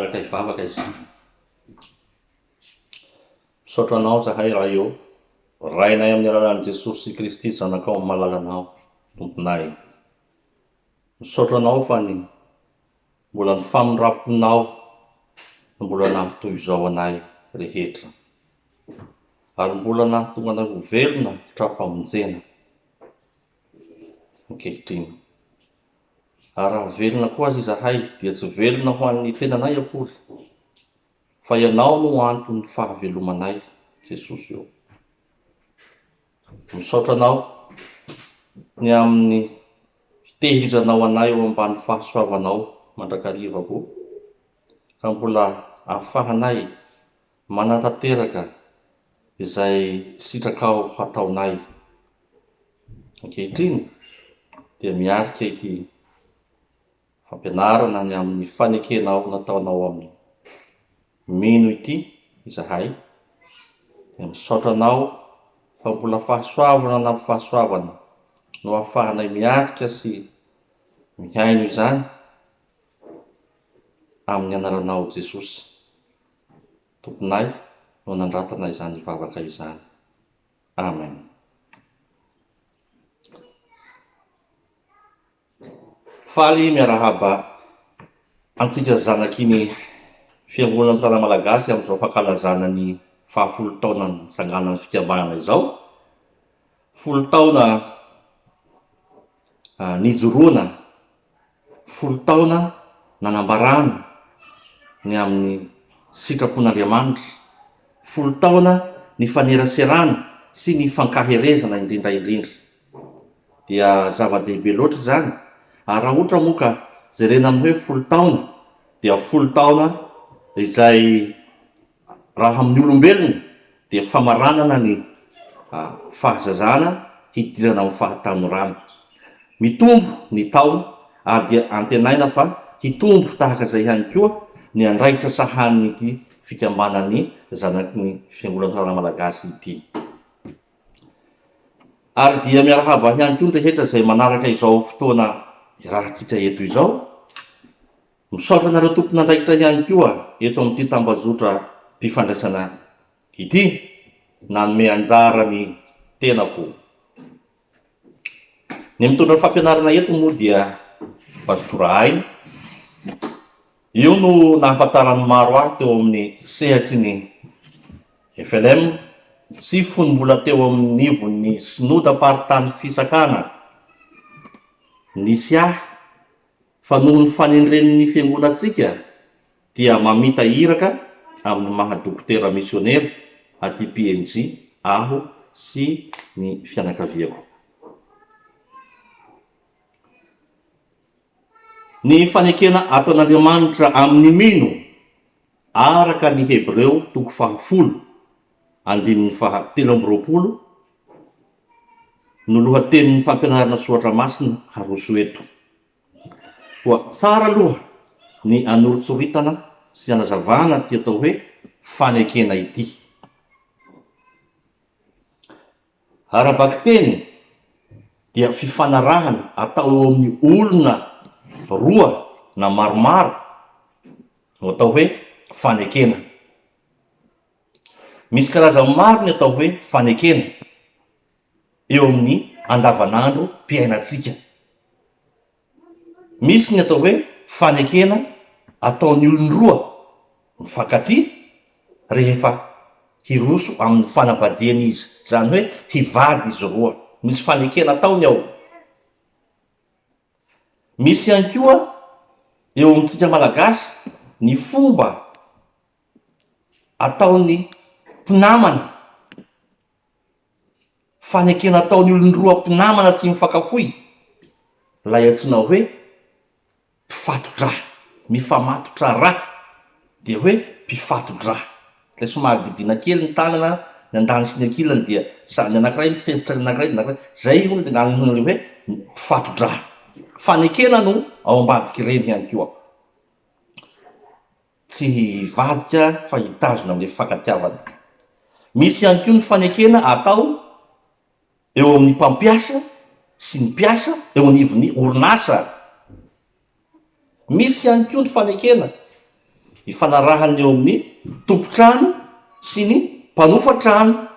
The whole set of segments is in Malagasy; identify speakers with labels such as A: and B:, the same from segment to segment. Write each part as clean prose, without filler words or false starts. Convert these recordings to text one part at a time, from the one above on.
A: miaraka hivavaka izy. Misaotra anao zahay raha eo, rainay amin'ny alalan'i Jesosy Kristy zanakao amin'ny malalanao, tomponay. Misaotra anao fa ny mbola ny famindraponao no mbola nampitoy izao anay rehetra. Ary mbola nahatonga anay ho velona trafamonjena ankehitriny. Ary raha velona koa azy zahay dia tsy velona ho an'ny tenanay akory, fa ianao no antony fahavelomanay, Jesosy eo. Misaotra anao ny amin'ny fitehirizanao anay eo ambany fahasoavanao mandrakarivako, ka mbola ahafahanay manatanteraka izay sitrakao hataonay ankehitriny. Dia miarika ity fampianarana ny amin'ny fanekenao nataonao amin'ny mino ity izahay. Dia misaotra anao fa mbola fahasoavana na fahasoavana no ahafahanay miarika sy mihaino izany amin'ny anaranao Jesosy tomponay no nandratanay izany vavaka izany. Amen. Faly miarahaba antsika zanakiny Fiangonana Tantara Malagasy amin'izao fankalazana ny 10 taona nitsanganan'ny fikambanana izao. 10 taona nijoroana, 10 taona nanambarana ny amin'ny sitrapon'Andriamanitra, 10 taona ny faneraserana sy ny fankaherezana indrindra. Dia zava-dehibe loatra zany. Ary raha ohatra moa ka jerena amin'ny hoe 10 taona dia 10 taona izay raha amin'ny olombelona dia famaranana ny fahazazana hidirana amin'ny fahatanorana. Mitombo ny taona ary dia antenaina fa hitombo tahaka izay ihany koa ny andraikitra sahan'ity fikambanany zanaky Fiangonana Tantara Malagasy ity. Ary dia miarahaba ihany koa ny rehetra izay manaraka izao fotoana rahantsika eto izao. Misaotra anareo tompon'andraikitra ihany koa eto amin'ity tambazotra mpifandraisana ity, nanome anjara ny tenako. Ny mitondra fampianarana eto moa dia pastora Aina. Io no nahafantarany maro ahy teo amin'ny sehatry ny FLM sy fonombola teo amin'ny nivon'ny sinodamparitany fisakana. Nisy ahy fa noho ny fanendren'ny fiangonantsika dia mamita iraka amin'ny mahadokotera misionera aty PNJ aho sy ny fianakaviako. Ny fanekena ataon'Andriamanitra amin'ny mino araka ny Hebreo 10:7-20 no lohatenin'ny fampianarana Soatra Masina haroso eto. Koa tsara aloha ny anoritsoritana sy anazavana ty atao hoe fanekena ity. Arabaky teny dia fifanarahana atao eo amin'ny olona roa na maromaro no atao hoe fanekena. Misy karazany maro ny atao hoe fanekena eo amin'ny andavanandro mpiainatsika. Misy ny atao hoe fanekena ataon'ny olon-droa mifankatia rehefa hiroso amin'ny fanambadiany izy, zany hoe hivady izy roa. Misy fanekena ataony ao. Misy ihany koa eo amintsika malagasy ny fomba ataon'ny mpinamana, fanekena ataon'ny olon-droa mpinamana tsy mifankafoy, lay antsoina hoe mpifato-dra, mifamatotra ra dia hoe mpifato-dra. Ilay somary didina kely ny tanana, ny andany sy ny ankilany dia samy anankiray misesitra ny anankiray, zay hono dia nanon'ilay hoe mpifato-dra. Fanekena no ao ambadiky reny ihany koa. Tsy vadika fa hitazona amin'ny fankatiavana. Misy ihany koa ny fanekena atao eo amin'ny mpampiasa sy ny mpiasa eo anivon'ny orinasa. Misy ihany koa ny fanekena ifanarahany eo amin'ny tompotrano sy ny mpanofa-trano.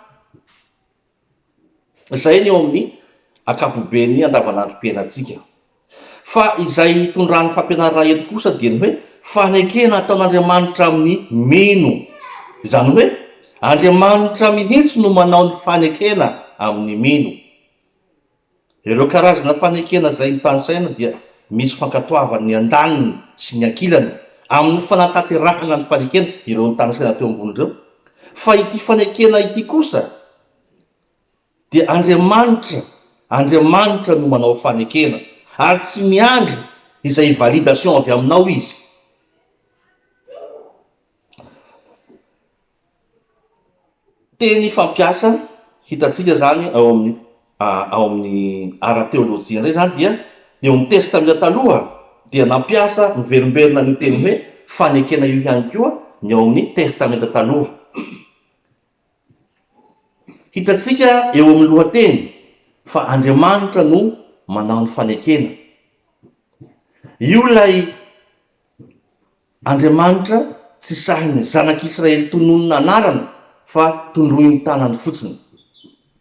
A: Zay ny eo amin'ny akapoben'ny andavanandrom-piainantsika. Fa izay tondrany fampianarana eto kosa dia ny hoe fanekena ataon'Andriamanitra amin'ny mino. Izany hoe Andriamanitra mihitsy no manao ny fanekena amin'ny mino. Ireo karazana fanekena zay nytanysaina dia misy fankatoavany andaniny sy ny ankilany amin'ny fanatanterahana ny fanekena, ireo nytanysaina teo ambony ireo. Fa ity fanekena ity kosa dia Andriamanitra no manao fanekena, ary tsy miandry izay validation avy aminao izy. Teny fampiasa hitatsika zany ao amin'ny ara-teolojia indray zany dia eo amin'ny testamenta taloha dia nampiasa miverimberina ny teny hoe fanekena io ihany koa ny ao amin'ny testamenta taloha. Hitatsika eo amin'ny lohateny fa Andriamanitra no manao ny fanekena. Io lay Andriamanitra tsy sahiny zanak'Israely tononona anarana fa tondroiny tanany fotsiny.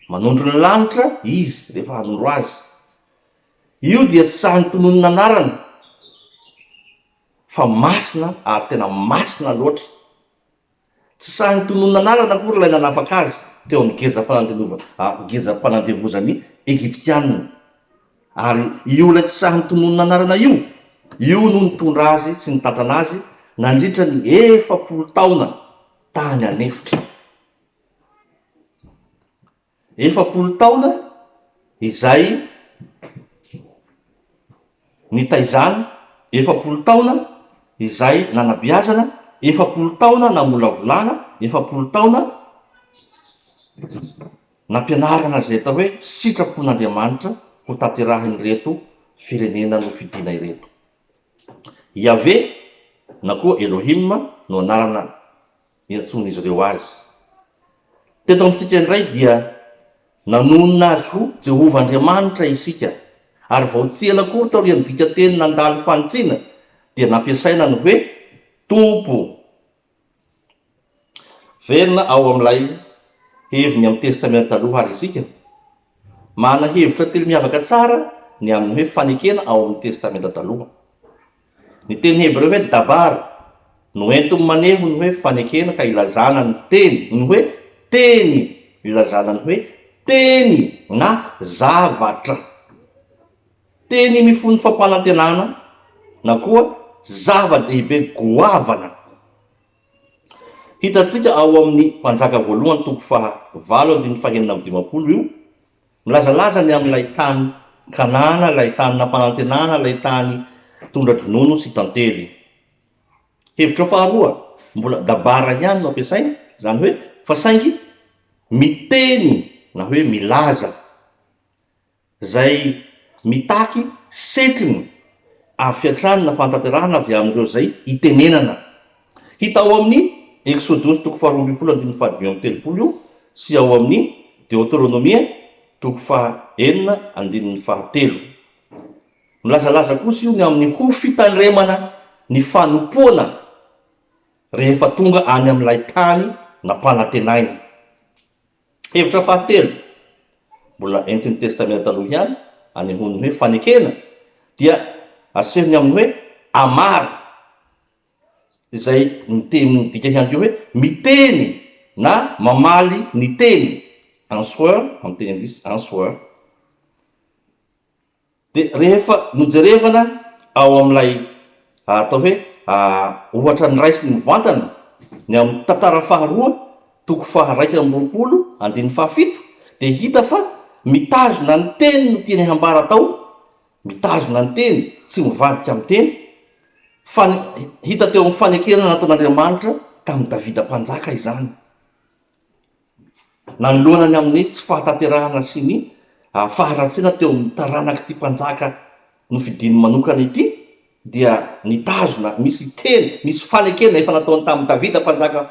A: Manondro ny lanitra izy rehefa hanondro azy. Io dia tsy sahiny tononona anarana fa masina ary tena masina loatra. Tsy sahiny tononona anarana akory ilay nanafaka azy teo amin'ny geza-panandevozan'ny Egyptianina. Ary io lay tsy sahiny tononona anarana io no nitondra azy sy nitandrana azy nandritra ny 400 taona tany anefitra. 400 taona izay nitaizana, 400 taona izay nanabiazana, 400 taona namolavolana, 400 taona nampianarana zay atao hoe sitrapon'Andriamanitra ho tanterahiny reto firenena no fidina ireto. Yahvé na koa Elohim no anarana iantson'izy ireo azy. Teto amintsika indray dia nanonona azy ho Jehova Andriamanitra isika, ary vao tsy ela kory tao rian'ny dika teny nandalo fanitsina dia nampiasaina ny hoe tompo. Verina ao amin'ilay heviny amin'ny testamenta taloha ary isika mana hevitra telo miavaka tsara ny amin'ny hoe fanekena ao amin'ny testamenta taloha. Ny teny hebreo hoe dabar no entiny maneho ny hoe fanekena ka ilazana ny teny, ny hoe teny, ilazana ny hoe teny na zavatra. Teny mifono fampanantenana na koa zava-dehibe goavana. Hitatsika ao amin'ny Mpanjaka voalohany 5:9-20 io, milazalaza ny amin'ilay tany Kanana, ilay tany nampanantenana, ilay tany tondra-dronono sy tantely. Hevitra faharoa, mbola dabara ihany no ampiasaina, zany hoe fa saingy miteny na hoe milaza, zay mitaky setriny afiatrany na fantanterahana avy amin'ireo zay itenenana. Hita ao amin'ny Exodus 2:12-13 io sy ao amin'ny Deuteronomia 4:4-7. Milazalaza kosa io ny amin'ny ho fitandremana ny fanompoana rehefa tonga any amin'ilay tany nampanantenaina. Hevitra fahatelo, mbola entin'ny testamenta taloha ihany, anehony hoe fanekena, dia asehony amin'ny hoe amary, izay midika ihany koa hoe miteny na mamaly ny teny, answer amin'ny teny anglisy, answer. De rehefa nojerevana ao amin'ilay atao hoe ohatra ny ray sy ny vantana ny amin'ny tantara faharoa 1:20-7 dia hita fa mitazona ny teny no tiany hambara tao, mitazona ny teny, tsy mivadika amin'ny teny. Hita teo amin'ny fanekena nataon'Andriamanitra tamin'ny Davida mpanjaka izany, nanoloanany amin'ny tsy fahatanterahana sy ny faharatsiana teo amin'ny taranaky ty mpanjaka no fidiny manokana ity, dia nitazona, misy teny, misy fanekena efa nataony tamin'ny Davida mpanjaka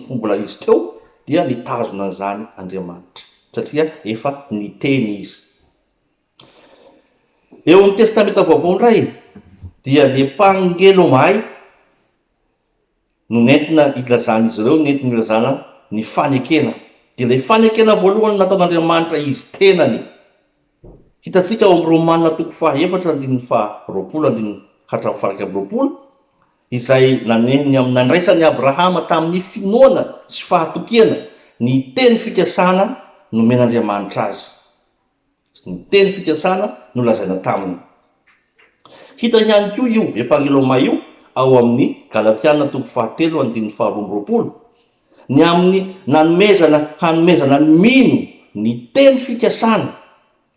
A: mbola izy teo, dia nitazona an'izany Andriamanitra satria efa niteny izy. Eo amin'ny testamenta vaovao indray dia ny Pangelomai no nentina ilazana izy ireo, nentina ilazana ny fanekena. De ilay fanekena voalohany nataon'Andriamanitra izy tenany. Hitantsika ao amin'ny Romanina toko 4:20 izay nandraisany Abrahama tamin'ny finoana sy fahatokena ny teny fikasana no men'Andriamanitra azy. Ny teny fikasana no lazaina taminy. Hita ihany koa io epangeloma io ao amin'ny Galatiana toko 4:12 ny amin'ny hanomezana ny mino ny teny fikasana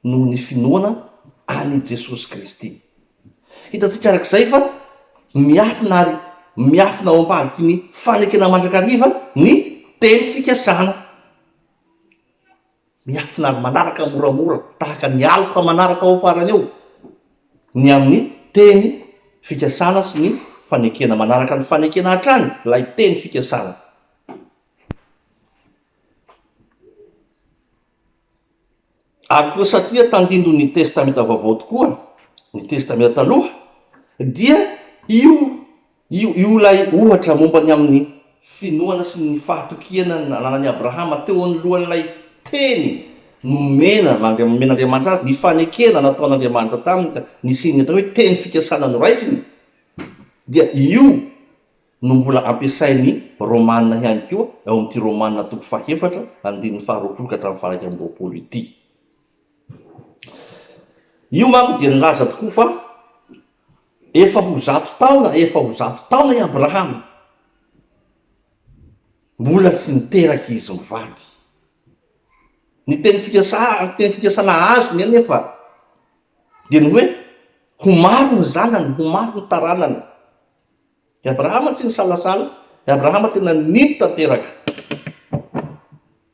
A: no ny finoana any Jesosy Kristy. Hitantsika arak'izay fa miafina ao ambadiky ny fanekena mandrakariva ny teny fikasana. Miafina ary manaraka moramora tahaka ny aloka manaraka ao farany eo ny amin'ny teny fikasana sy ny fanekena, manaraka ny fanekena hatrany lay teny fikasana. Ary koa satria tandindo ny testamenta vaovao tokoa, ny testamenta taloha, dia io lay ohatra momba ny amin'ny finoana sy ny fahatokiana nanan'i Abrahama teo anolohan'ilay teny men'Andriamanitra azy, ny fanekena nataon'Andriamanitra taminy ka nisy atao hoe teny fikasana noraisiny. Dia io no mbola ampiasain'ny Romanina ihany koa ao amin'ity Romanina toko 4:20 ity. Io manko dia nilaza tokoa fa efa ho zato taona i Abrahama mbola tsy niteraky izy mivady. Ny teny fikasana azo ny anefa dia ny hoe ho maro ny zanany, ho maro ny taranany. I Abrahama tsy nisalasala, i Abrahama tena nipy tanteraka.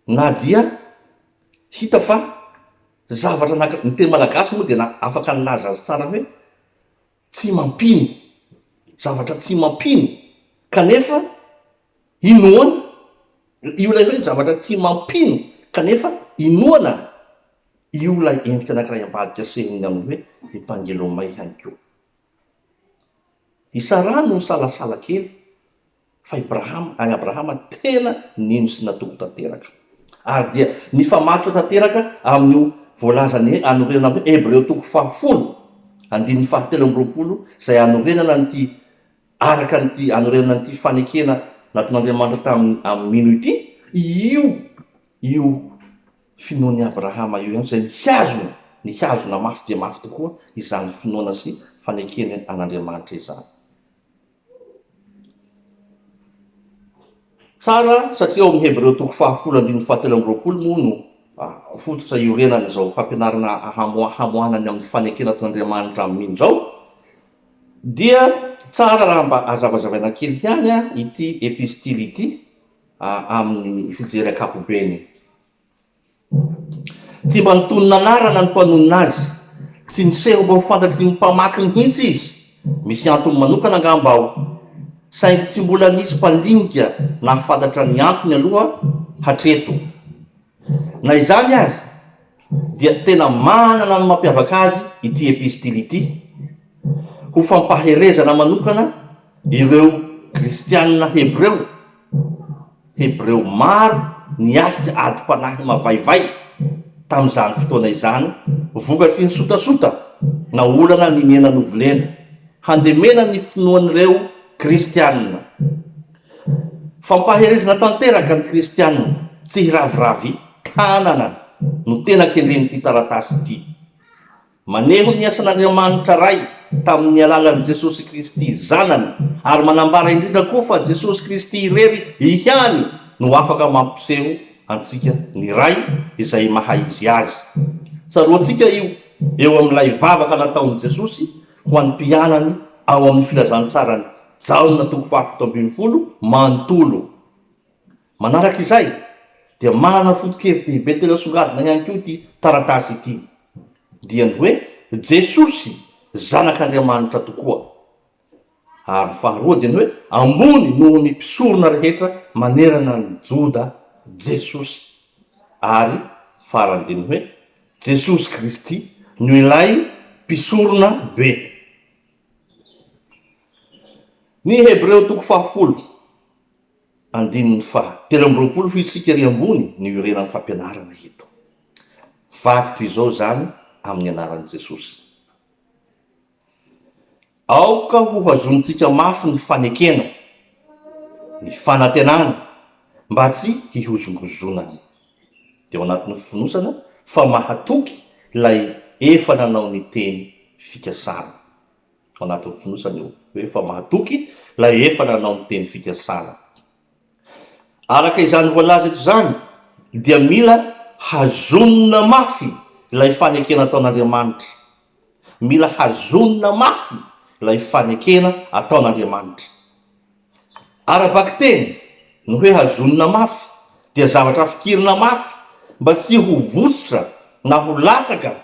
A: Na dia hita fa zavatra ny teny malagasy moa dia afaka nilaza azy tsara hoe tsy mampino, zavatra tsy mampino, kanefa inoana io lay hoe zavatra tsy mampino kanefa inoana io lay endrika anankiray ambadika sehiny amin'ny hoe epangelomay ihany koa. Isara no salasala kely fa Abrahama tena nino sy natoko tanteraka. Ary dia ny famatotra tanteraka amin'io voalazany anorenana amin'ny Hebreo toko 10:17 izay anorenana nyty araka nyty anorenana nyty fanekena nataon'Andriamanitra tamin'ny mino ity. Io finoan'i Abrahama io ihany izay nihazona mafy dia mafy tokoa izany finoana sy fanekena an'Andriamanitra izany. Tsara satria ao amin'ny Hebreo toko 10:17 moa no fototra iorenana izao fampianarana hamohanany amin'ny fanekena taon'Andriamanitra amin'ny mino zao. Dia tsara raha mba azavazavaina kely ihany ity epistily ity amin'ny fijery ankapobeny. Tsy mba nitonona anarana ny mpanonona azy, tsy niseho mba ho fantatry ny mpamaky mihitsy izy. Misy antony manokana angamba ao, saingy tsy mbola nisy mpandinika nahafantatra ny antony aloha hatreto. Na izany azy dia tena manana ny mampiavaka azy ity epistily ity, ho fampaherezana manokana ireo kristianina Hebreo maro niasika adi-panahy mavaivay tamin'izany fotoana izany, vokatry ny sotasota na olana ny nena novolena handemena ny finoan'ireo kristianina. Fampaherezana tanteraka ny kristianina, tsy hiraviravy tanana no tena kendren'ity taratasy ity. Maneho ny asan'Andriamanitra ray tamin'ny alalan'i Jesosy Kristy zanany, ary manambara indrindra koa fa Jesosy Kristy irery ihany no afaka mampiseho antsika ny ray izay mahay izy azy. Tsaroantsika io eo amin'ilay vavaka nataon'i Jesosy ho an'ny mpianany ao amin'ny filazantsarany Jaona toko 7:12 manontolo. Manaraka izay dia manana foto-kevin-dehibe tena songadina ihany koa ity taratasy ity, dia ny hoe Jesosy zanak'Andriamanitra tokoa. Ary faharoa dia ny hoe ambony noho ny mpisorona rehetra manerana ny Joda Jesosy. Ary farany dia ny hoe Jesosy Kristy no ilay mpisorona be. Ny Hebreo toko 10 andininy fa 13 ho isika ry ambony ny iorenan'ny fampianarana eto. Vaky toy izao zany amin'ny anaran'i Jesosy. Aoka ho hazontsika mafy ny fanekena, ny fanantenana, mba tsy hihozongozonany. Dia ao anatin'ny fonosana fa mahatoky lay efa nanao ny teny fikasana. Ao anatin'ny fonosana io hoe fa mahatoky lay efa nanao ny teny fikasana. Araka izany voalaza eto zany dia mila hazonina mafy lay fanekena ataon'Andriamanitra. Mila hazonina mafy lay fanekena ataon'Andriamanitra. Arabaky teny ny hoe hazonina mafy dia zavatra fikirina mafy mba tsy ho vosotra na ho latsaka.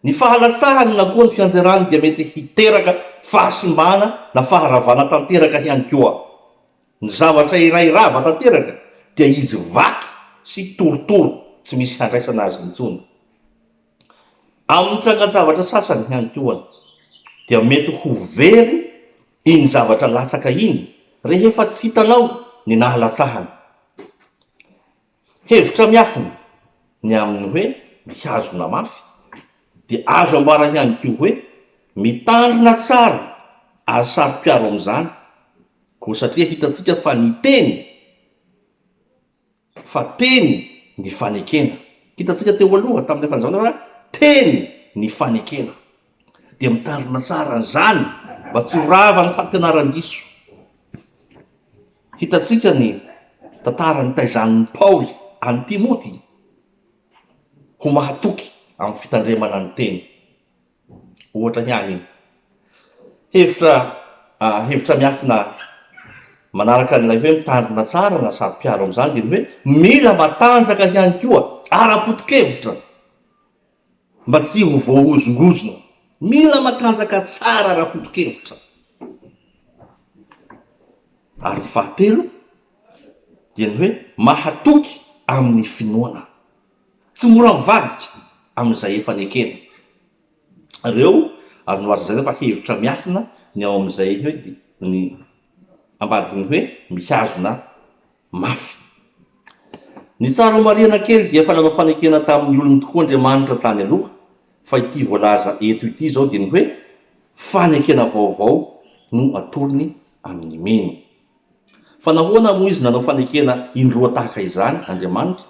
A: Ny fahalatsahany na koa ny fianjarany dia mety hiteraka fahasimbana na faharavana tanteraka ihany koa. Ny zavatra iray rava tanteraka dia izy vaky sy torotoro, tsy misy handraisana azy intsony. Amin'ny trangan-javatra sasany ihany koa dia mety ho very iny zavatra latsaka iny rehefa tsy hitanao ny nahalatsahany. Hevitra miafiny ny amin'ny hoe mihazona mafy dia azo ambara ihany koa hoe mitandrina tsara azo saro-piaro amin'izany. Koa satria hitatsika fa ny teny, fa teny ny fanekena. Hitatsika teo aloha tamin'ny fanjavana fa teny ny fanekena. Dia mitandrina tsara zany mba tsy ho rava ny fampianaran-diso. Hitatsika ny tantarany taizan'ny Paoly any Timoty ho mahatoky amin'ny fitandremana ny teny. Ohatra ihany iny. Hevitra miafina manaraka an'ilay hoe mitandrina tsara na saro-piaro amin'izany dia ny hoe mila matanjaka ihany koa ara-potokevitra mba tsy ho voahozongozona. Mila matanjaka tsara ara-potokevitra. Ary fahatelo dia ny hoe mahatoky amin'ny finoana. Tsy mora mivadika amin'izay efa nekena. Ireo azo noazana fa hevitra miafina ny ao amin'izay hoe ny ambadiky ny hoe mihazona mafy. Ny tsara marina kely dia efa nanao fanekena tamin'ny olony tokoa Andriamanitra tany aloha, fa ity voalaza eto ity zao dia ny hoe fanekena vaovao no atorony amin'ny meno. Fa nahoana moa izy nanao fanekena indroa tahaka izany Andriamanitra?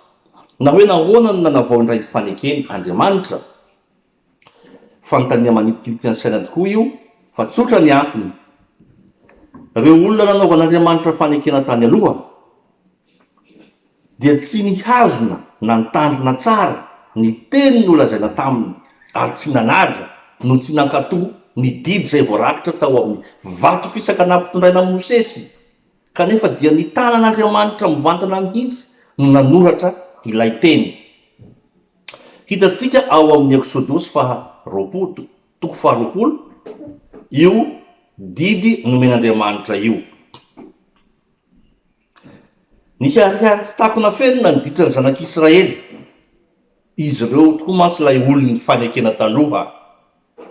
A: Na hoe nahoana no nanavao indray fanekeny Andriamanitra? Fanontania manitikitiky ny saina tokoa io, fa tsotra ny antony. Ireo olona nanaovan'Andriamanitra fanekena tany aloha dia tsy nihazona na nitandrina tsara ny teny nolazaina taminy, ary tsy nanaja no tsy nankatoa ny didy izay voarakitra tao amin'ny vato fisaka nampitondraina Mosesy. Kanefa dia ny tanan'Andriamanitra mivantana mihitsy no nanoratra ilay teny. Hitatsika ao amin'ny Eksodosy 20, io didy nomen'Andriamanitra io. Ny harihary tsy takona fenina ny ditra ny zanak'Israely. Izy ireo tokoa mantsy lay olony fanekena taloha.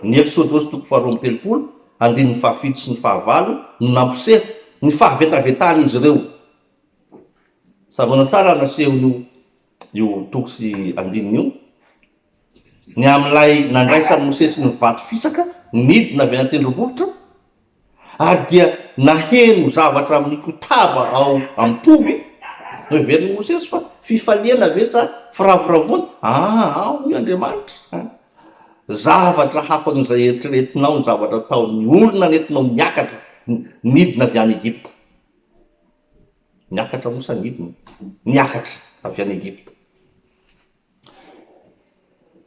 A: Ny Eksodosy 20, andininy 7 sy ny 9 no nampiseho ny fahavetavetany izy ireo. Savana tsara naseho io toko sy andininy io. Ny amin'ilay nandraisan'ny Mosesy ny vato fisaka nidina avy any tendrombohitra, ary dia naheno zavatra amin'ny kotaba ao amin'ny toby. Noheverin'ny Mosesy fa fifaliana ve sa firavoravoana? Ao i Andriamanitra. Zavatra hafa n'izay eritreretinao, ny zavatra ataon'ny olona nentinao miakatra nidina avy any Egypta. Miakatra mosa nidina, niakatra avy any Egypta.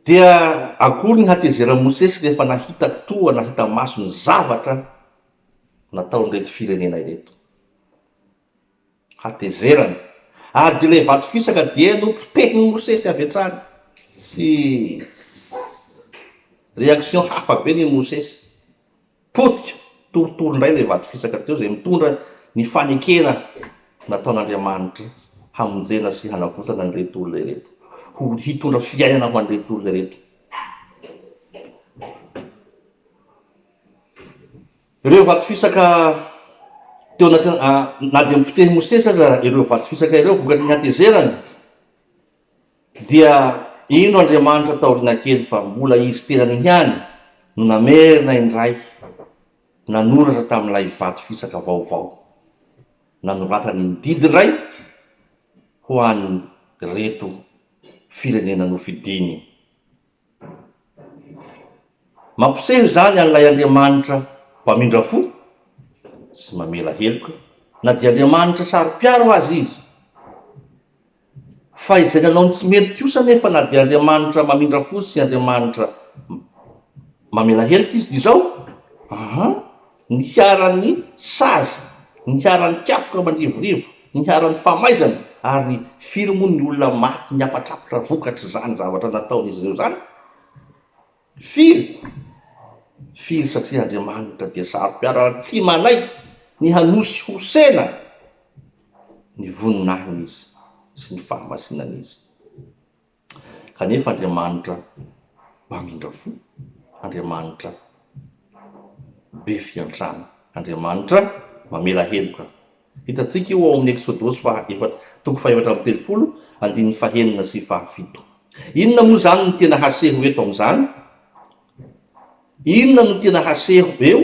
A: Dia akory ny hatezeran'i Mosesy rehefa nahita toa, nahita maso ny zavatra nataon'ireto firenena ireto. Hatezerany. Ary dia ilay vato fisaka dia nopotehin'i Mosesy avy hatrany. Sy reaction hafa be ny Mosesy. Potika, torotoro indray ilay vato fisaka teo izay mitondra ny fanekena nataon'Andriamanitra hamonjena sy hanavotana an'ireto olona ireto, ho hitondra fiainana ho an'ireto olona ireto. Ireo vato fisaka teo na dia mipoteny Mosesy aza ireo vato fisaka ireo vokatry ny hatezerany, dia ino Andriamanitra taoriana kely fa mbola izy tenany ihany no namerina indray nanoratra tamin'ilay vato fisaka vaovao, nanoratany ny didy ray ho an'ny reto firenena nofidiny. Mampiseho zany an'ilay Andriamanitra mpamindra fo sy mamela heloka, na dia Andriamanitra saro-piaro azy izy, fa izay nanao tsy mety kosa nefa na dia Andriamanitra mamindra fo sy Andriamanitra mamela heloka izy dia zao niharan'ny sazy, niharan'ny kapoka mandrivorivo, niharan'ny famaizana, ary firy moa ny olona maty ny apatrapotra vokatry zany zavatra nataon'izy ireo zany. Firy satria Andriamanitra dia saro-piaro ary tsy manaiky ny hanosy hosena ny voninahiny izy sy ny fahamasinana izy. Kanefa Andriamanitra mamindra fo, Andriamanitra be fiantrana, Andriamanitra mamela heloka. Hitantsika io ao amin'ny Exodosy toko fahaefatra amby telopolo andininy fahaenina sy fahafito. Inona moa zany no tena haseho eto amin'izany? Inona no tena haseho eo?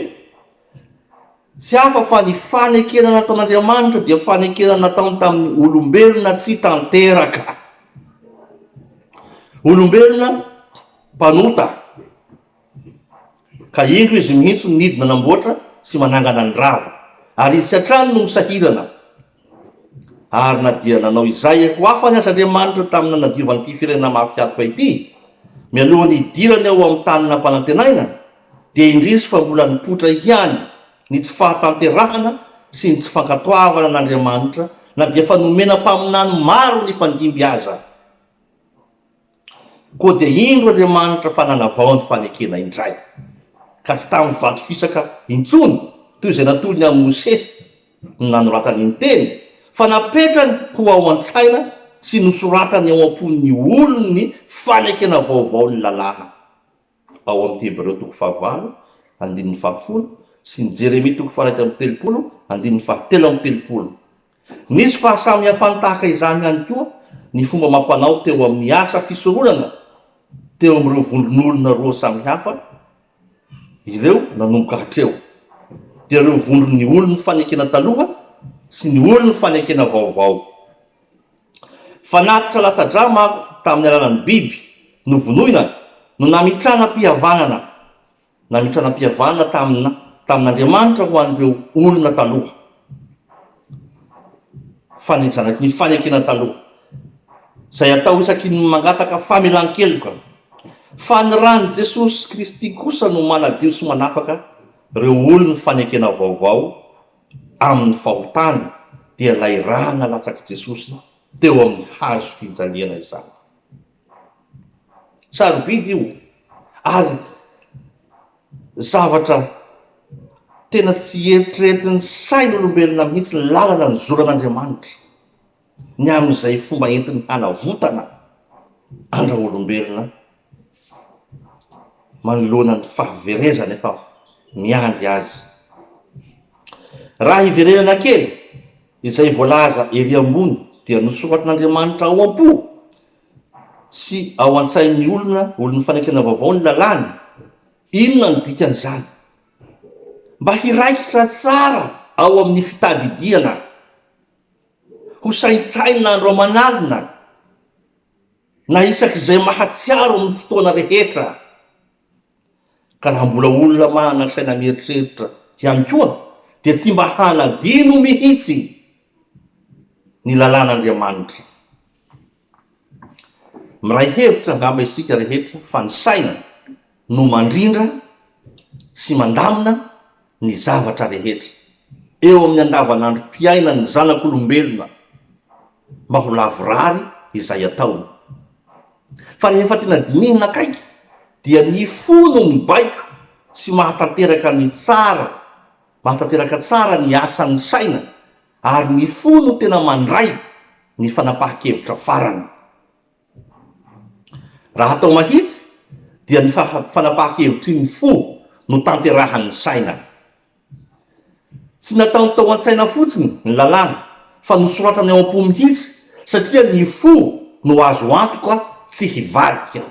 A: Tsy hafa fa ny fanekena nataon'Andriamanitra dia fanekena nataony tamin'ny olombelona tsy tanteraka, olombelona mpanota, ka indro izy mihitsy nidina namboatra sy manangana ny rava, ary izy hatrany no misahirana. Ary na dia nanao izay ho hafa ny az'Andriamanitra tamin'ny nanadiovan'ity firenena mahafiatoka ity, mialohan'ny idirany ao amin'ny tany nampanantenaina, dia indrisy fa mbola nipotra ihany ny tsy fahatanterahana sy ny tsy fankatoavana n'Andriamanitra, na dia fa nomena mpaminany maro ny fandimby aza. Koa dia indro Andriamanitra fa nanavao ny fanekena indray, ka tsy tamin'ny vato fisaka intsony toy izay natolony amin'ny Mosesy no nanoratany ny teny, fa napetrany ho ao an-tsaina sy nosoratany ao am-pon'ny olony ny fanekena vaovao ny lalàna. Ao amin'ny Hebreo toko 9 andininy 10 sy ny Jeremia toko 1:30 andininy 7:30. Nisy fahasamihafany tahaka izany ihany koa ny fomba mampanao teo amin'ny asa fisorolana teo amin'ireo vondron'olona roa samihafa ireo nanomboka hatreo, dia ireo vondron'ny olony fanekena taloha sy ny olony fanekena vaovao. Fanatitra latsa-dra mako tamin'ny alalan'ny biby novonoina no namitrana mpihavanana tamin'Andriamanitra ho an'ireo olona taloha, fanenjanaky ny fanekena taloha, izay atao isaky ny mangataka famelan-keloka. Fa ny rany Jesosy Kristy kosa no manadio sy manafaka ireo olony fanekena vaovao amin'ny fahotany, dia ilay rana latsaky Jesosy teo amin'ny hazo fijaliana izany. Sarobidy io, ary zavatra tena tsy eritreretin'ny sain'olombelona mihitsy ny lalana ny zoran'Andriamanitra ny amin'izay fomba entiny hanavotana andraolombelona manoloana ny fahaverezana efa miandry azy. Raha hiverenana kely izay voalaza ery ambony dia nosoratin'Andriamanitra ao am-po sy ao an-tsain'ny olony fanekena vaovao ny lalàny. Inona ny dikan'izany? Mba hiraikitra tsara ao amin'ny fitadidiana, ho saintsaina andro aman'alina, na isak'izay mahatsiaro amin'ny fotoana rehetra. Ka raha mbola olona manana saina mieritreritra ihany koa, dia tsy mba hanadino mihitsy ny lalàn'Andriamanitra. Miray hevitra angamba isika rehetra fa ny saina no mandrindra sy mandamina ny zavatra rehetra eo amin'ny andavanandrom-piaina ny zanak'olombelona mba ho lavorary izay ataony. Fa rehefa tena dinihina akaiky dia ny fo no mibaiko sy mahatanteraka tsara ny asan'ny saina, ary ny fo no tena mandray ny fanapahan-kevitra farany. Raha atao mahitsy dia ny fanapahan-kevitry ny fo no tanterahan'ny saina. Tsy nataony tao an-tsaina fotsiny ny lalàna, fa nosoratany ao am-po mihitsy, satria ny fo no azo antoka tsy hivadika.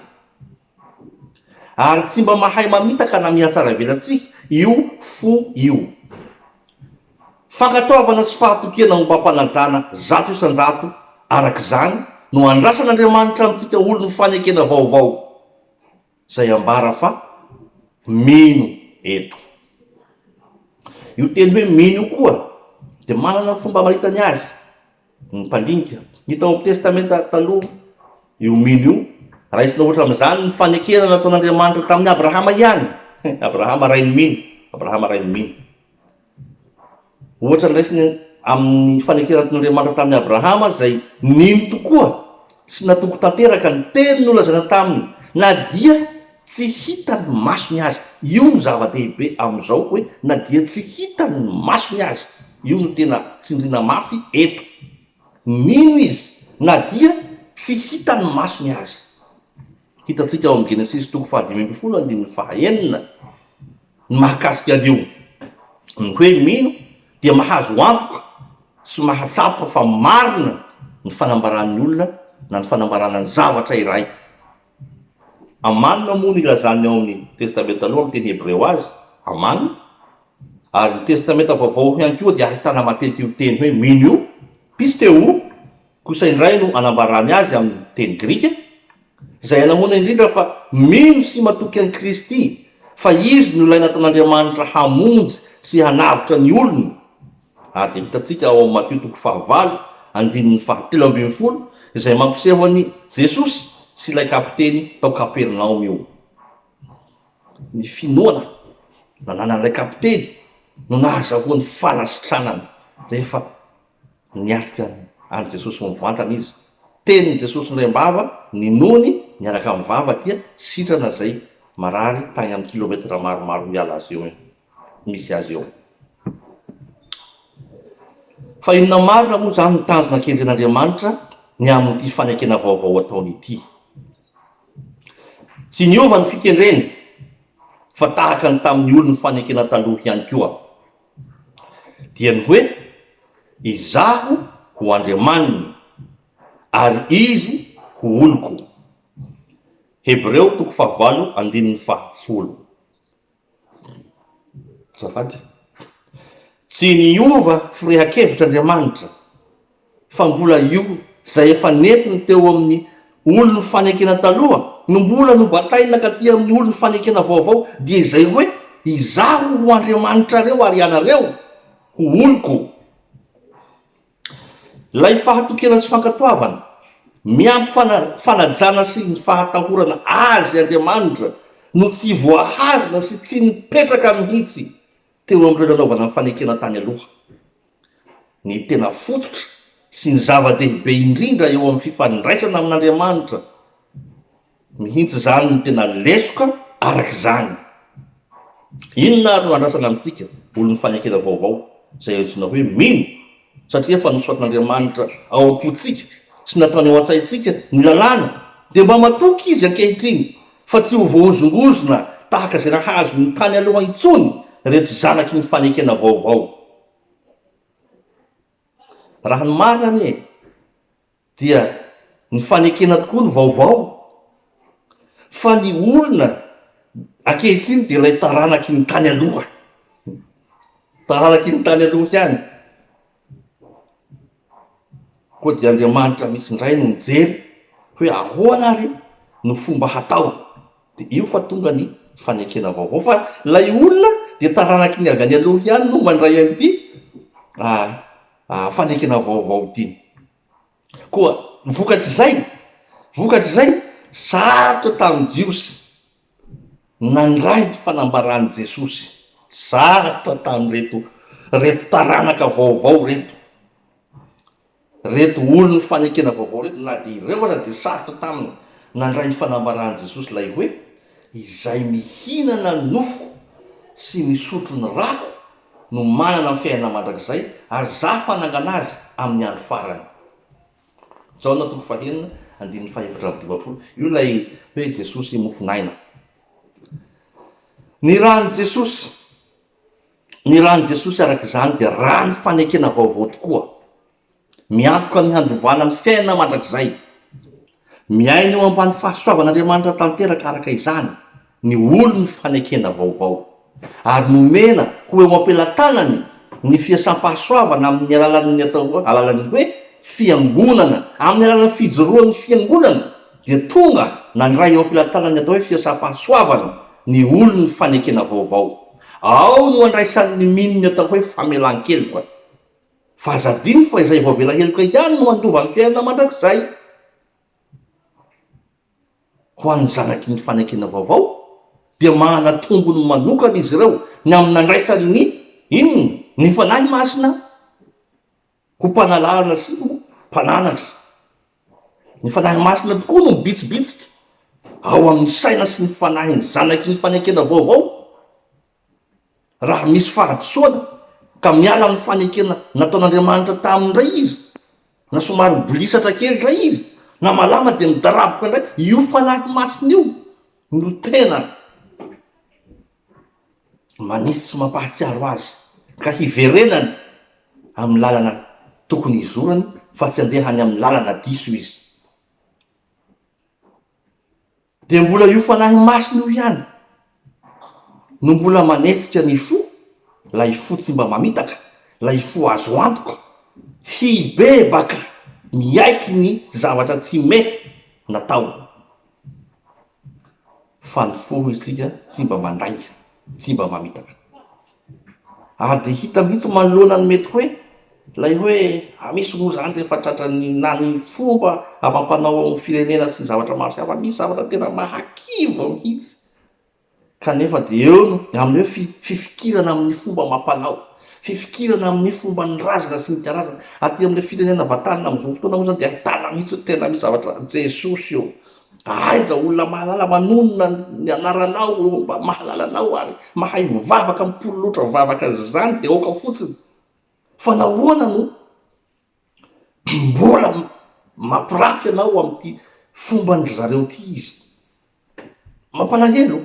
A: Ary tsy mba mahay mamitaka na mihatsara velantsika io fo io. Fankatoavana sy fahatokena momba mpanajana 100 isan-jato arak'izany no andrasan'Andriamanitra amintsika olo ny fanekena vaovao, zay ambara fa mino eto. Io teny hoe mino io koa dia manana fomba maritany azy ny mpandinika. Hitao amin'ny testamenta taloha io mino io, raisina ohatra amin'izany ny fanekena nataon'Andriamanitra tamin'ny Abrahama ihany. Abrahama ray ny mino, Abrahama ray ny mino. Ohatra ny raisiny amin'ny fanekena nataon'Andriamanitra tamin'ny Abrahama, zay nino tokoa sy natoko tanteraka ny teny nolazaina taminy, na dia tsy hitany masony azy. Io no zava-dehibe amin'izao, hoe na dia tsy hitany masony azy. Io no tena tsindriana mafy eto. Nino izy na dia tsy hitany masony azy. Hitantsika ao amin'ny Genesis 5:5 ny mahakasika an'io, ny hoe mino dia mahazo antoka sy mahatsapa fa marina ny fanambaran'ny olona na ny fanambarana ny zavatra iray. Amanina moa ny ilazany ao amin'ny testamenta aloha amin'ny teny Hebreo azy, amanina. Ary ny testamenta vaovao ihany koa dia ahitana matetika io teny hoe mino io, pisteo, kosa indray no anambarany azy amin'ny teny Grika, zay anamoana indrindra fa mino sy matoky an'i Kristy, fa izy no ilay nataon'Andriamanitra hamonjy sy hanavitra ny olony. Ary dia hitantsika ao amin'ny Mateo 7:7, izay mampiseho an'i Jesosy sy ilay kapiteny tao Kapernaum io. Ny finoana nananan'ilay kapiteny no nahazahoany fanasitranany rehefa niarika any Jesosy mivantana izy. Tenin'i Jesosy ndray mbava, ny nony niaraka amin'ny vava dia sitrana zay marary tany amin'ny kilometra maromaro miala azy eo, misy azy eo. Fa inona marina moa zany ny tanjona kendren'Andriamanitra ny amin'ity fanekena vaovao ataony ity. Tsy niova ny fikendreny, fa tahaka ny tamin'ny olo ny fanekena taloha ihany koa, dia ny hoe izaho ho Andriamaniny ary izy ho oloko. Hebreo 8:10. Zafady. Tsy niova firehakevitran'Andriamanitra, fa mbola io zay efa netiny teo amin'ny olo ny fanekena taloha no mbola nobataina katy amin'ny olo ny fanekena vaovao, dia izay hoe izaho ho Andriamanitra reo ary ianareo ho oloko. Lay fahatokena sy fankatoavana miampy fanajana sy ny fahatahorana azy Andriamanitra no tsy voahazona sy tsy nipetraka mihitsy teo amin'ireo nanaovana ny fanekena tany aloha. Ny tena fototra sy ny zava-dehibe indrindra eo amin'ny fifandraisana amin'Andriamanitra mihitsy zany no tena lesoka arak'izany. Inona ary no andrasana amintsika olo ny fanekena vaovao, zay antsoina hoe mino, satria efa nosoratin'Andriamanitra ao am-potsika sy nataony ao an-tsaintsika ny lalàna, dia mba matoky izy ankehitriny, fa tsy ho voahozongozona tahaka zay nahazo ny tany aloha intsony reto zanaky ny fanekena vaovao. Raha ny marina anie dia ny fanekena tokoa ny vaovao, fa ny olona ankehitriny dia ilay taranaky ny tany aloha, taranaky ny tany aloha ihany. Koa dia Andriamanitra misy indray no mijery hoe ahoana ary no fomba hatao, dia io fa tonga ny fanekena vaovao. Fa lay olona dia taranaky ny avy any aloha ihany no mandray an'ity fanekena vaovao ity. Koa vokatr'izay sarotra tamin'ny Jiosy nandray ny fanambaran'i Jesosy, sarotra tamin'reto taranaka vaovao reto olo ny fanekena vaovao reto, na dia ireo aza dia sarotra taminy nandray ny fanambaran'i Jesosy lay hoe izay mihinana ny nofoko sy misotro ny rako no manana ny fiainana mandrakizay, ary zaho hanangana azy amin'ny andro farany. Jaona 4:5-7. Io lay hoe Jesosy mofinaina. Ny ran'ny Jesosy Ny rany Jesosy arak'izany dia rany fanekena vaovao tokoa. Miantoka ny handovana ny fiaina mandrakizay. Miaina eo ambany fahasoavan'Andriamanitra tanteraka araka izany ny olony fanekena vaovao. Ary nomena ho eo ampelantanany ny fiasam-pahasoavana amin'ny alalan'ny alalan'ny hoe fiangonana, amin'ny alalan'ny fijoroan'ny fiangonana, dia tonga nandray eo ampelantanany atao hoe fiasam-pahasoavana ny olony fanekena vaovao. Ao no andraisan'ny mininy atao hoe famelan-keloka. Fazadiny fa izay voavela-keloka ihany no andova ny fiaina mandrakizay. Ho an'ny zanaky ny fanekena vaovao dia manana tombony manokana izy ireo ny amin'ny nandraisan'ny inony ny fanahy masina ho mpanalalana sy ho mpananatra. Ny fanahy masina tokoa no bitsibitsika ao amin'ny saina sy ny fanahy ny zanaky ny fanekena vaovao. Raha misy fahatsoana ka miala amin'ny fanekena nataon'Andriamanitra tamindray izy, na somary bolisatra kely ray izy, na malama dia midaraboka indray, io fanahy masina io no tena manisy sy mampahatsiaro azy ka hiverenany amin'ny lalana tokony izorany fa tsy andehany amin'ny lalana diso izy. Dia mbola io fanahy masina io ihany no mbola manetsika ny fo, lay fo tsy mba mamitaka, lay fo azo antoka, hibebaka miaiky ny zavatra tsy mety natao. Fa ny fo isika tsy mba mandainga, tsy mba mamitaka. Ary dia hita mihitsy manoloana ny mety hoe lay hoe misy ho zany rehefa tratrany na ny fomba amampanao amin'ny firenena sy ny zavatra maro sy hafa, misy zavatra tena mahakiva mihitsy. Kanefa dia eo no amin'ny hoe fifikirana amin'ny fomba amampanao, fifikirana amin'ny fomba ny razana sy ny karazana. Aty amin'ny firenena vatanina amin'izao fotoana moa zany dia ahitana mihitsy hoe tena misy zavatra Jesosy eo. Aiza olona mahalala manonona ny anaranao, mahalalanao ary mahay mivavaka mipololotra vavaka zany dia oka fotsiny. Fa nahoana no mbola mampirafy ianao amin'ity fomba ny zareo ty izy? Mampalahelo.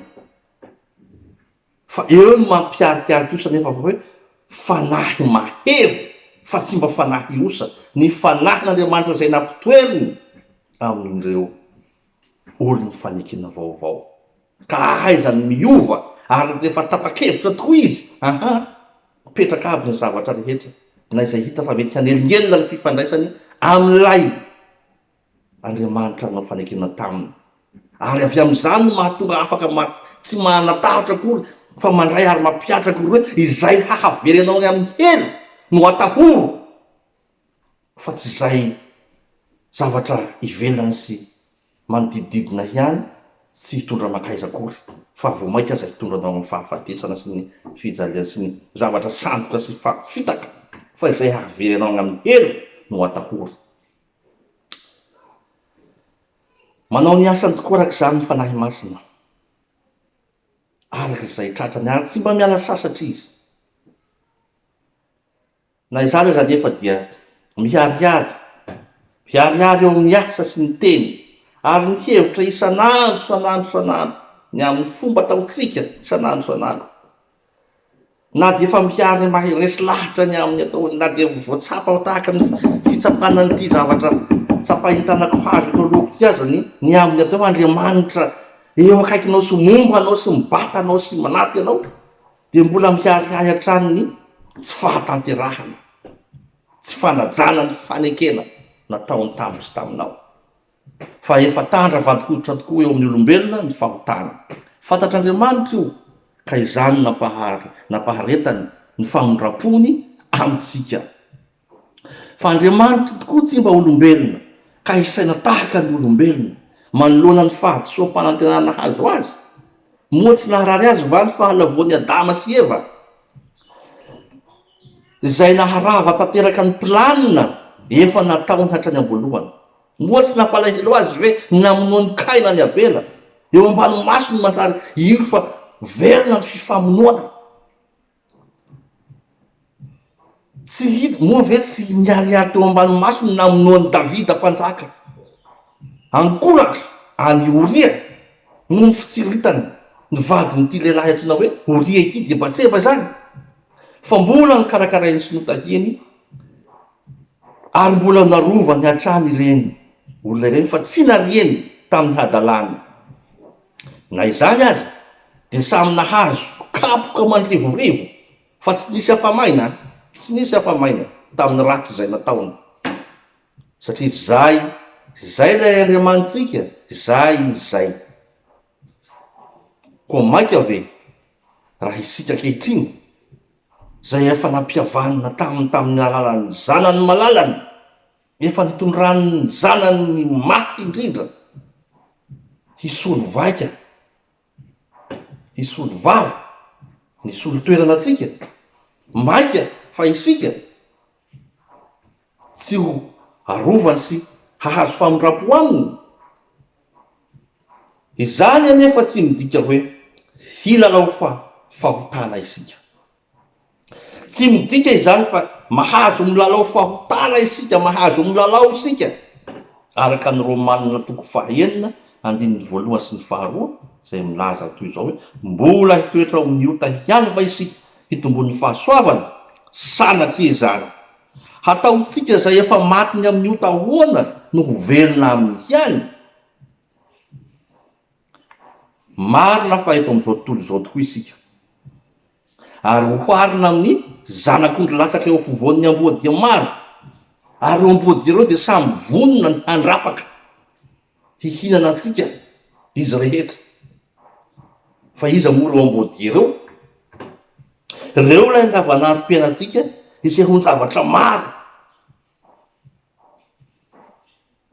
A: Fa eo no mampiariky osa nefa hoe fanahy mahery fa tsy mba fanahy osa, ny fanahin'Andriamanitra izay nampitoeriny amin'ireo olony fanekena vaovao. Ka aizany miova ary dia efa tapa-kevitra tokoa izy. Mipetraka aby ny zavatra rehetra na izay hita fa mety hanelingelina ny fifandraisany amin'ilay Andriamanitra no fanekena taminy. Ary avy amin'izany no mahatonga afaka tsy manatahotra akory fa mandray ary mampiatra akory hoe izay hahaverenao ny amin'ny helo no atahoro, fa tsy izay zavatra ivelany sy manodidididina ihany sy hitondra makaiza akory, fa vao maika izay hitondranao amin'ny fahafatesana sy ny fijaliana sy ny zavatra sandoka sy fitaka, fa izay hahaverenao ny amin'ny helo no atahoro. Manao ny asany tokoa arak'izany ny fanahy masina, arak'izay tratrany ary tsy mba miala sasatra izy. Na izany aza nefa dia miharihary eo amin'ny asa sy ny teny ary ny hevitra isan'andro ny amin'ny fomba ataotsika isan'andro. Na dia efa mihary maheresy lahitra ny amin'ny atao, na dia voatsapa tahaka ny fitsapana n'ity zavatra tsapahitanako hazo atao loko ty aza ny amin'ny atao Andriamanitra eo akaikinao sy momba anao sy mibata anao sy manampy anao, dia mbola miharihay hatrany tsy fahatanterahana, tsy fanajana ny fanekena nataony taminy sy taminao. Fa efa tandra vandikoditra tokoa eo amin'ny olombelona ny fahotana. Fantatr'Andriamanitra io ka izany napaharetany ny famondrapony amintsika. Fa Andriamanitra tokoa tsy mba olombelona ka isaina tahaka ny olombelona manoloana ny fahadisoam-panantenana hazo azy. Moa tsy naharary azy va ny fahalavoan'ny Adama sy Eva izay naharava tanteraka ny planina efa nataony hatrany am-boalohany? Moa tsy nampalahelo azy hoe namonoany Kaina ny Abela eo ambany maso ny manjary io fa verina ny fifamonoana? Tsy hita moa ve tsy niarihary teo ambany maso ny namonoany Davida mpanjaka, ankoraka any Oria no ny fitsiritany ny vadin'ity lehilahy antsoina hoe Oria ity dia Batseba zany? fa mbola ny karakarainy sy notahiany ary mbola narova ny hatrany ireny olona ireny fa tsy narieny tamin'ny hadalany. Na izany azy dia samy nahazo kapoka mandrivorivo fa tsy nisy afamaina, tsy nisy afamaina tamin'ny ratsy izay nataony, satria zay lay Andriamanitsika, zay izy zay. Koa maika ve raha isika kehitriny zay efa nampiavanina tamin'ny alalan'ny zanany malalany, efa nitondrany zanany mafy indrindra, hisolo vaika, hisolo vava, nisolo toerana atsika, maika fa isika tsy ho arovany sy hahazo famindrapo aminy. Izany anefa tsy midika hoe hilalao fahotana isika, tsy midika izany fa mahazo milalao fahotana isika, mahazo milalao isika araka ny Romanina 9:1 sy 2 zay milaza toy izao hoe mbola hitoetra ao amin'ny ota ihany va isika hitombon'ny fahasoavana, sanatria izany hataotsika zay efa matiny amin'ny ota ahoana no ho velona amin'ny ihany. Marina fa eto amin'izao tontolo izao tokoa isika ary hoharina amin'ny zanak'ondry latsaka eo afovoan'ny amboadia maro, ary eo amboadia ireo dia samy vonona ny handrapaka hihinana atsika izy rehetra. Fa iza moa ireo amboadia ireo lay andavanandrom-piainantsika izay ho zavatra maro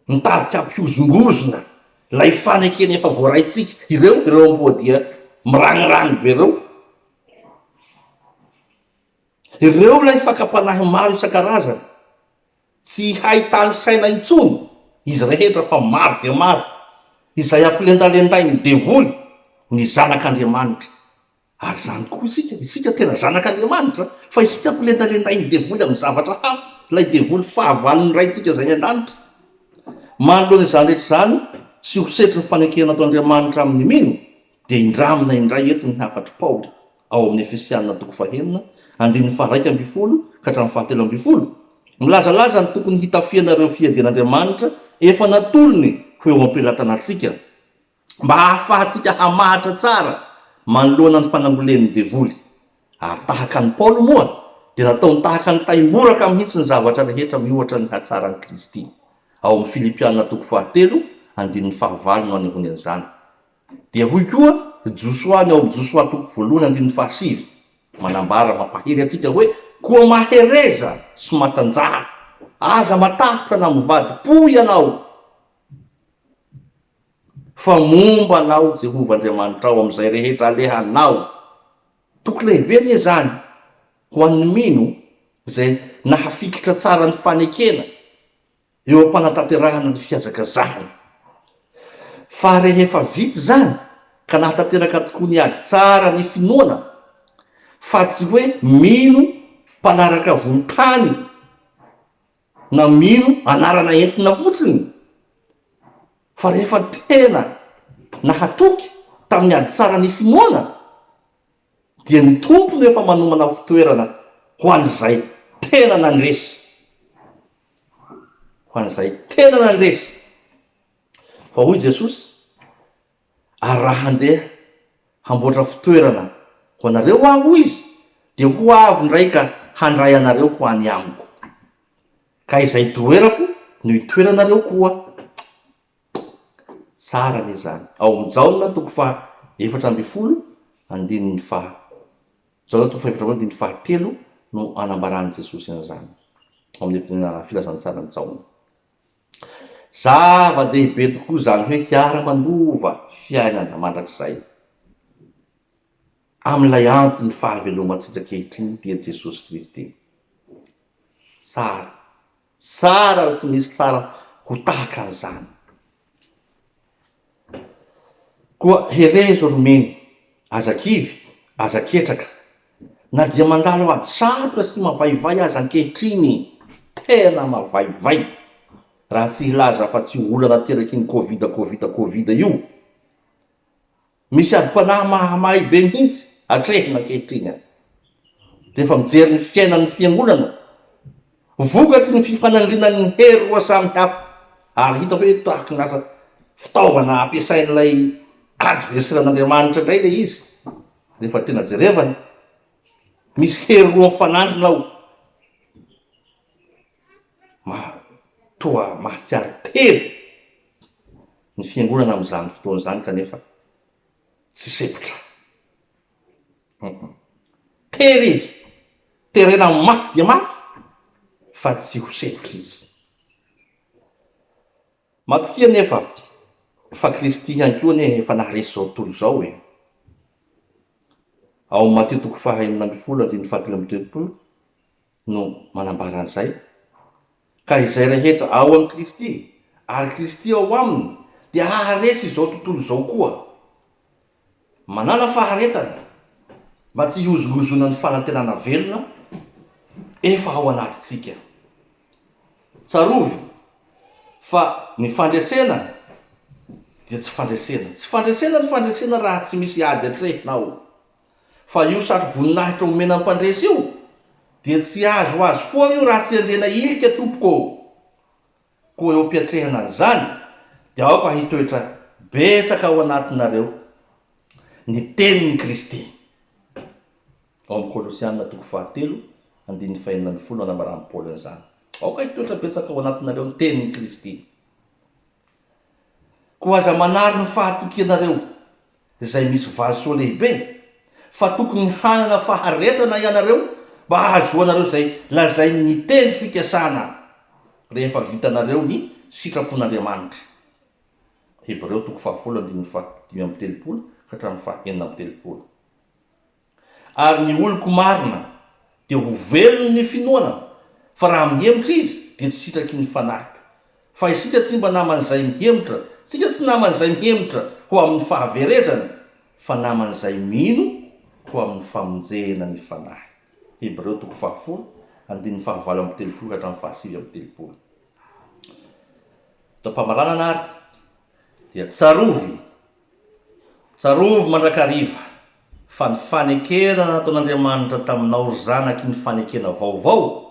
A: mitady hampiozongozona lay fanekena efa voaraitsika. Ireo amboadia miranirany be ireo lay fakapanahy maro isan-karazany, tsy haitany saina intsony izy rehetra fa maro dia maro, izay ampilendalendainy devoly ny zanak'Andriamanitra. Ary zany koa isika tena zanak'Andriamanitra, fa isika ampilendalendainy devoly amin'ny zavatra hafa, lay devoly fahavalony raitsika zay an-danitra. Manoloana izany rehetra zany sy ho setry ny fanekena atao Andriamanitra amin'ny mino dia indramina indray eto ny hafatry Paoly ao amin'ny Efesianina 1:1-12 milazalaza ny tokony hitafianareo fiadian'Andriamanitra efa natolony ho eo ampelatana antsika, mba hahafahantsika hamahatra tsara manoloana ny fanambolen'ny devoly. Ary tahaka ny Paoly moa dia nataony tahaka ny taimboraka mihitsy ny zavatra rehetra mihoatra ny hatsaran'ny Kristy ao amin'ny Filipianina 4:5 no anehony an'izany. Dia hoy koa Josoany ao amin'ny Josoa 1:7 manambara mampahery atsika hoe koa mahereza sy matanjaha, aza matahotra na mivadi-po ianao, fa momba anao Jehovah Andriamanitra ao amin'izay rehetra alehanao. Toko lehibe nie zany ho an'ny mino izay nahafikitra tsara ny fanekena eo am-panatanterahana ny fiazakazahana. Fa rehefa vita zany ka nahatanteraka tokoa ny ady tsara ny finoana, fa tsy hoe mino mpanaraka volontany na mino anarana entina fotsiny, fa rehefa tena nahatoky tamin'ny ady tsara ny finoana dia ny tompony efa manomana fitoerana ho an'izay tena nandresy, fa hoy Jesosy, ary raha handeha hamboatra fitoerana ho anareo aho izy, dia ho avy indray ka handray anareo ho any amiko, ka izay toerako no itoeranareo koa. Tsara ne zany. Ao amin'ny Jaona 4:7 no anambarany Jesosy an'izany ao amin'ny filazantsara ny Jaona. Zava-dehibe tokoa zany hoe hiara-mandova fiainana mandrakizay amin'ilay antony fahavelomantsika kehitriny dia Jesosy Kristy. Tsara tsy misy tsara ho tahaka an'izany. Koa herezo romeny, azakivy, azaketraka, na dia mandalo ady sarotra sy mavaivay aza ankehitriny, tena mavaivay, raha tsy hilaza fa tsy olana teraky ny Covid io. Misy ady-panahy mahamay be mihitsy atrehina ankehitriny. rehefa mijery ny fiainan'ny fiangonana, vokatry ny fifanandrinan'ny hery roa samy hafa, ary hita hoe tahaka ny asa fitaovana ampiasain'ilay adversaire-n'Andriamanitra indray le izy. Rehefa tena jerevany, misy hery roa mifanandrina ao, toa mahatsiaro tery ny fiangonana amin'izany fotoana izany, kanefa tsy sepotra. Tery izy, terena mafy dia mafy, fa tsy ho sepotra izy. Matokia nefa fa Kristy ihany koa ne efa naharesy zao tontolo zao e. Ao amin'ny Mateo 5:17 no manambara an'izay. Ka izay rehetra ao amin'ny Kristy, ary Kristy ao aminy, dia haharesy zao tontolo zao koa. Manana faharetana, mba tsy hihozongozona ny fanantenana velona, efa ao anatitsika. Tsarovy fa ny fandresena dia tsy fandresena. Tsy fandresena ny fandresena raha tsy misy ady atrehinao. Fa io satroboninahitra omena ny mpandresy io, dia tsy azo azo foana io raha tsy andrena ilika tompoko. Koa eo ampiatrehana an'izany, dia aoka hitoetra betsaka ao anatinareo ny tenin'ny Kristy. Ao amin'ny Kolosianina 4:5-9 anambaran'i Paoly an'izany. Aoka hitoetra betsaka ao anatinareo ny tenin'ny Kristy. Koa aza manary ny fahatokianareo izay misy valisoa lehibe, fa tokony hanana faharetana ianareo mba hahazoanareo izay lazainy ny teny fikasana rehefa vitanareo ny sitrapon'Andriamanitra. Hebreo 10:5-9 Ary ny oloko marina dia ho velony ny finoana, fa raha mihemitra izy dia tsy sitraky ny fanahy. Fa isika tsy mba naman'izay mihemitra, sika tsy naman'izay mihemitra ho amin'ny fahaverezana, fa naman'izay mino ho amin'ny famonjena ny fanahy. Hebreo 10:5-7 Tampamarana ary dia tsarovy mandrakariva fa ny fanekena nataon'Andriamanitra taminao zanaky ny fanekena vaovao,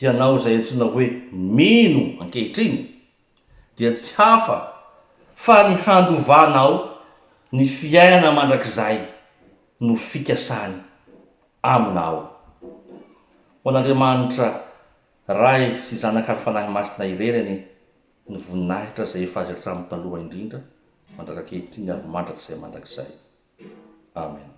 A: ianao izay antsoina hoe mino ankehitriny, dia tsy hafa fa ny handovanao ny fiaina mandrakizay no fikasany aminao. Ho an'Andriamanitra Ray sy Zanakary fanahy masina ireny ny voninahitra izay efa azy hatramin'ny taloha indrindra, mandraka ankehitriny ary mandrakizay. Amen.